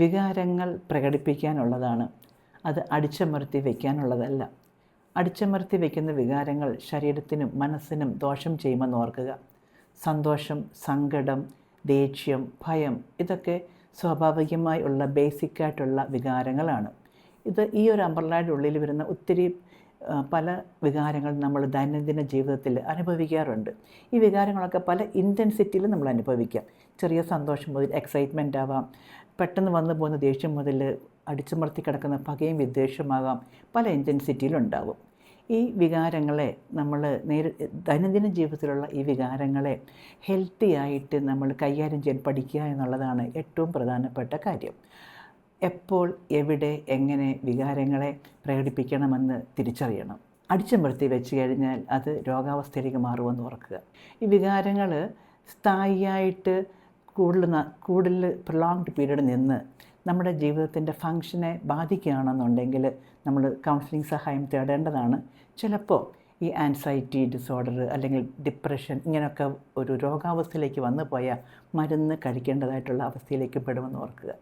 വികാരങ്ങൾ പ്രകടിപ്പിക്കാനുള്ളതാണ്, അത് അടിച്ചമർത്തി വയ്ക്കാനുള്ളതല്ല. അടിച്ചമർത്തി വയ്ക്കുന്ന വികാരങ്ങൾ ശരീരത്തിനും മനസ്സിനും ദോഷം ചെയ്യുമെന്ന് ഓർക്കുക. സന്തോഷം, സങ്കടം, ദേഷ്യം, ഭയം ഇതൊക്കെ സ്വാഭാവികമായി ഉള്ള ബേസിക്കായിട്ടുള്ള വികാരങ്ങളാണ്. ഈ ഒരു അംബ്രല്ലയുടെ ഉള്ളിൽ വരുന്ന ഒത്തിരി പല വികാരങ്ങൾ നമ്മൾ ദൈനംദിന ജീവിതത്തിൽ അനുഭവിക്കാറുണ്ട്. ഈ വികാരങ്ങളൊക്കെ പല ഇൻറ്റൻസിറ്റിയിൽ നമ്മൾ അനുഭവിക്കാം. ചെറിയ സന്തോഷം മുതൽ എക്സൈറ്റ്മെൻ്റ് ആവാം, പെട്ടെന്ന് വന്നു പോകുന്ന ദേഷ്യം മുതൽ അടിച്ചമർത്തി കിടക്കുന്ന പകയും വിദ്വേഷമാകാം, പല ഇൻറ്റൻസിറ്റിയിലുണ്ടാവും. ഈ വികാരങ്ങളെ നമ്മൾ ദൈനംദിന ജീവിതത്തിലുള്ള ഈ വികാരങ്ങളെ ഹെൽത്തി ആയിട്ട് നമ്മൾ കൈകാര്യം ചെയ്യാൻ പഠിക്കുക എന്നുള്ളതാണ് ഏറ്റവും പ്രധാനപ്പെട്ട കാര്യം. എപ്പോൾ, എവിടെ, എങ്ങനെ വികാരങ്ങളെ പ്രകടിപ്പിക്കണമെന്ന് തിരിച്ചറിയണം. അടിച്ചമർത്തി വെച്ച് കഴിഞ്ഞാൽ അത് രോഗാവസ്ഥയിലേക്ക് മാറുമെന്ന് ഓർക്കുക. ഈ വികാരങ്ങൾ സ്ഥായിയായിട്ട് കൂടുതൽ പ്രൊലോങ്ഡ് പീരീഡ് നിന്ന് നമ്മുടെ ജീവിതത്തിൻ്റെ ഫങ്ഷനെ ബാധിക്കുകയാണെന്നുണ്ടെങ്കിൽ നമ്മൾ കൗൺസിലിംഗ് സഹായം തേടേണ്ടതാണ്. ചിലപ്പോൾ ഈ ആൻസൈറ്റി ഡിസോർഡർ അല്ലെങ്കിൽ ഡിപ്രഷൻ ഇങ്ങനെയൊക്കെ ഒരു രോഗാവസ്ഥയിലേക്ക് വന്നു പോയാൽ മരുന്ന് കഴിക്കേണ്ടതായിട്ടുള്ള അവസ്ഥയിലേക്ക് പെടുമെന്ന് ഓർക്കുക.